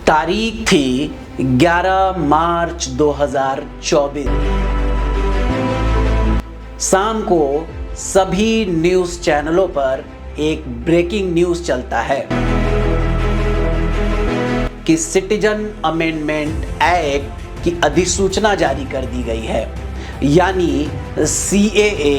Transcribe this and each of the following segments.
तारीख थी 11 मार्च 2024। शाम को सभी न्यूज़ चैनलों पर एक ब्रेकिंग न्यूज़ चलता है कि सिटीजन अमेंडमेंट एक्ट की अधिसूचना जारी कर दी गई है, यानी सीएए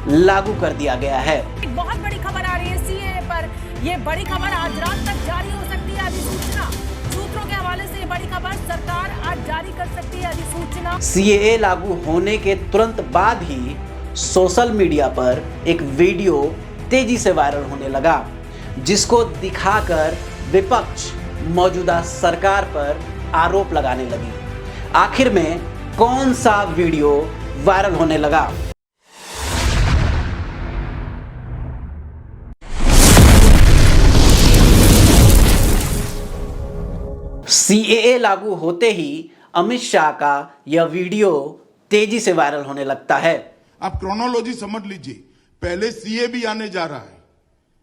लागू कर दिया गया है। एक बहुत बड़ी खबर आ रही है सीएए पर। यह बड़ी खबर आज रात तक जारी हो सकती है अधिसूचना। सूत्रों के हवाले से बड़ी खबर, सरकार आज जारी कर सकती है अधिसूचना। सीएए लागू होने के तुरंत बाद ही सोशल मीडिया पर एक वीडियो तेजी से वायरल होने लगा, जिसको दिखाकर विपक्ष मौजूदा सरकार पर आरोप लगाने लगी। आखिर में कौन सा वीडियो वायरल होने लगा? सीएए लागू होते ही अमित शाह का यह वीडियो तेजी से वायरल होने लगता है। आप क्रोनोलॉजी समझ लीजिए, पहले सीए भी आने जा रहा है,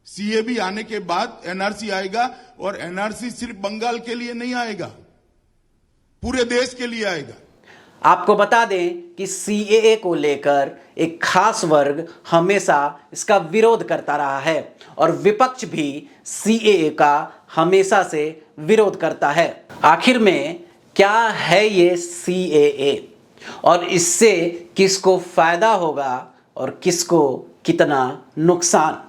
सीए भी आने के बाद एनआरसी आएगा, और एनआरसी सिर्फ बंगाल के लिए नहीं आएगा, पूरे देश के लिए आएगा। आपको बता दें कि सीएए को लेकर एक खास वर्ग हमेशा इसका विरोध करता रहा है और विपक्ष भी सीएए का हमेशा से विरोध करता है। आखिर में क्या है ये सीएए और इससे किसको फायदा होगा और किसको कितना नुकसान?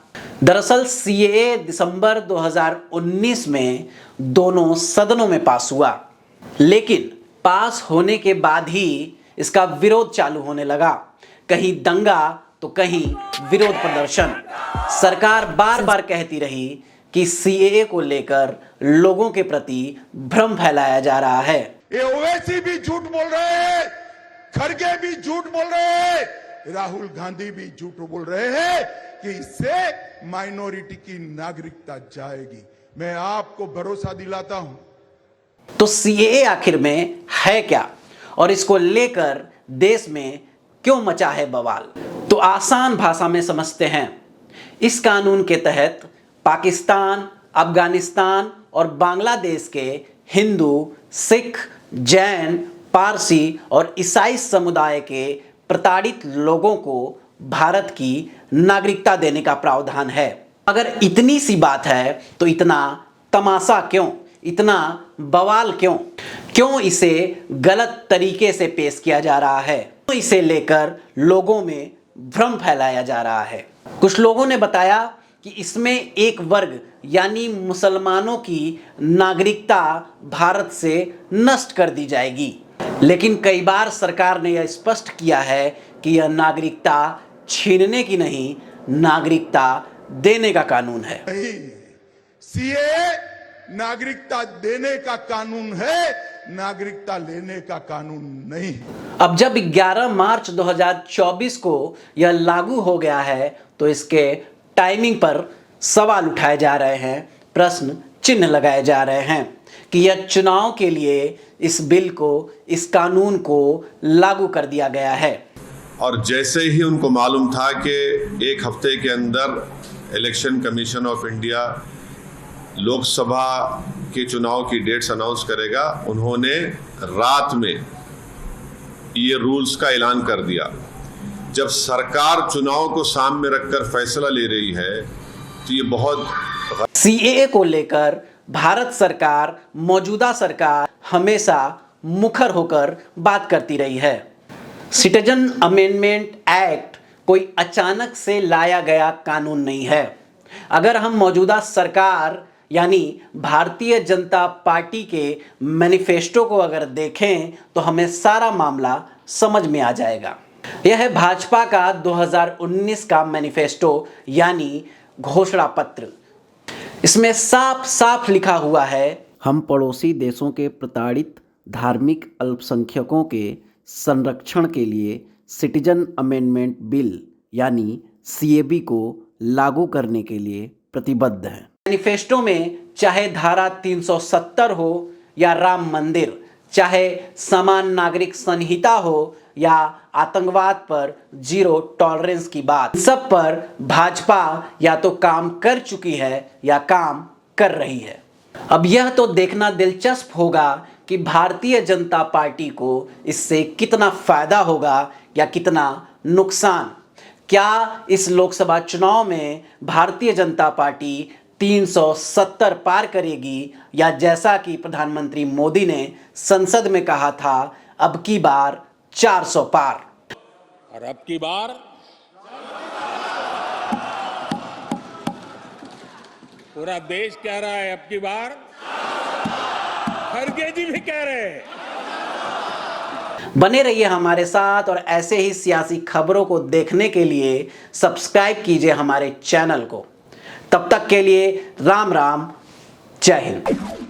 दरअसल सीएए दिसंबर 2019 में दोनों सदनों में पास हुआ, लेकिन पास होने के बाद ही इसका विरोध चालू होने लगा। कहीं दंगा तो कहीं विरोध प्रदर्शन। सरकार बार बार कहती रही कि सीएए को लेकर लोगों के प्रति भ्रम फैलाया जा रहा है। ये ओवैसी भी झूठ बोल रहे हैं, खड़गे भी झूठ बोल रहे हैं, राहुल गांधी भी झूठ बोल रहे हैं कि इससे माइनॉरिटी की नागरिकता जाएगी। मैं आपको भरोसा दिलाता हूं। तो सीएए आखिर में है क्या और इसको लेकर देश में क्यों मचा है बवाल? तो आसान भाषा में समझते हैं। इस कानून के तहत पाकिस्तान, अफगानिस्तान और बांग्लादेश के हिंदू, सिख, जैन, पारसी और ईसाई समुदाय के प्रताड़ित लोगों को भारत की नागरिकता देने का प्रावधान है। अगर इतनी सी बात है तो इतना तमाशा क्यों, इतना बवाल क्यों? क्यों इसे गलत तरीके से पेश किया जा रहा है? क्यों इसे लेकर लोगों में भ्रम फैलाया जा रहा है? कुछ लोगों ने बताया कि इसमें एक वर्ग यानी मुसलमानों की नागरिकता भारत से नष्ट कर दी जाएगी, लेकिन कई बार सरकार ने यह स्पष्ट किया है कि यह नागरिकता छीनने की नहीं, नागरिकता देने का कानून है। सीए नागरिकता देने का कानून है, नागरिकता लेने का कानून नहीं। अब जब 11 मार्च 2024 को यह लागू हो गया है तो इसके टाइमिंग पर सवाल उठाए जा रहे हैं, प्रश्न चिन्ह लगाए जा रहे हैं कि यह चुनाव के लिए इस बिल को, इस कानून को लागू कर दिया गया है। और जैसे ही उनको मालूम था कि एक हफ्ते के अंदर election commission of India Lok Sabha के चुनाव की डेट्स अनाउंस करेगा, उन्होंने रात में ये रूल्स का ऐलान कर दिया। जब सरकार चुनाव को सामने रखकर फैसला ले रही है तो ये बहुत सीएए को लेकर भारत सरकार, मौजूदा सरकार हमेशा मुखर होकर बात करती रही है। सिटीजन अमेंडमेंट एक्ट कोई अचानक से लाया गया कानून नहीं है। अगर हम मौजूदा सरकार यानी भारतीय जनता पार्टी के मैनिफेस्टो को अगर देखें तो हमें सारा मामला समझ में आ जाएगा। यह है भाजपा का 2019 का मैनिफेस्टो यानी घोषणा पत्र। इसमें साफ साफ लिखा हुआ है, हम पड़ोसी देशों के प्रताड़ित धार्मिक अल्पसंख्यकों के संरक्षण के लिए सिटीजन अमेंडमेंट बिल यानी सीएबी को लागू करने के लिए प्रतिबद्ध है। मैनिफेस्टो में चाहे धारा 370 हो या राम मंदिर, चाहे समान नागरिक संहिता हो या आतंकवाद पर जीरो टॉलरेंस की बात, सब पर भाजपा या तो काम कर चुकी है या काम कर रही है। अब यह तो देखना दिलचस्प होगा कि भारतीय जनता पार्टी को इससे कितना फायदा होगा या कितना नुकसान। क्या इस लोकसभा चुनाव में भारतीय जनता पार्टी 370 पार करेगी या जैसा कि प्रधानमंत्री मोदी ने संसद में कहा था, अब की बार 400 पार। और अब की बार पूरा देश कह रहा है, अब की बार खड़गे जी भी कह रहे हैं। बने रहिए हमारे साथ और ऐसे ही सियासी खबरों को देखने के लिए सब्सक्राइब कीजिए हमारे चैनल को। तब तक के लिए राम राम, जय हिंद।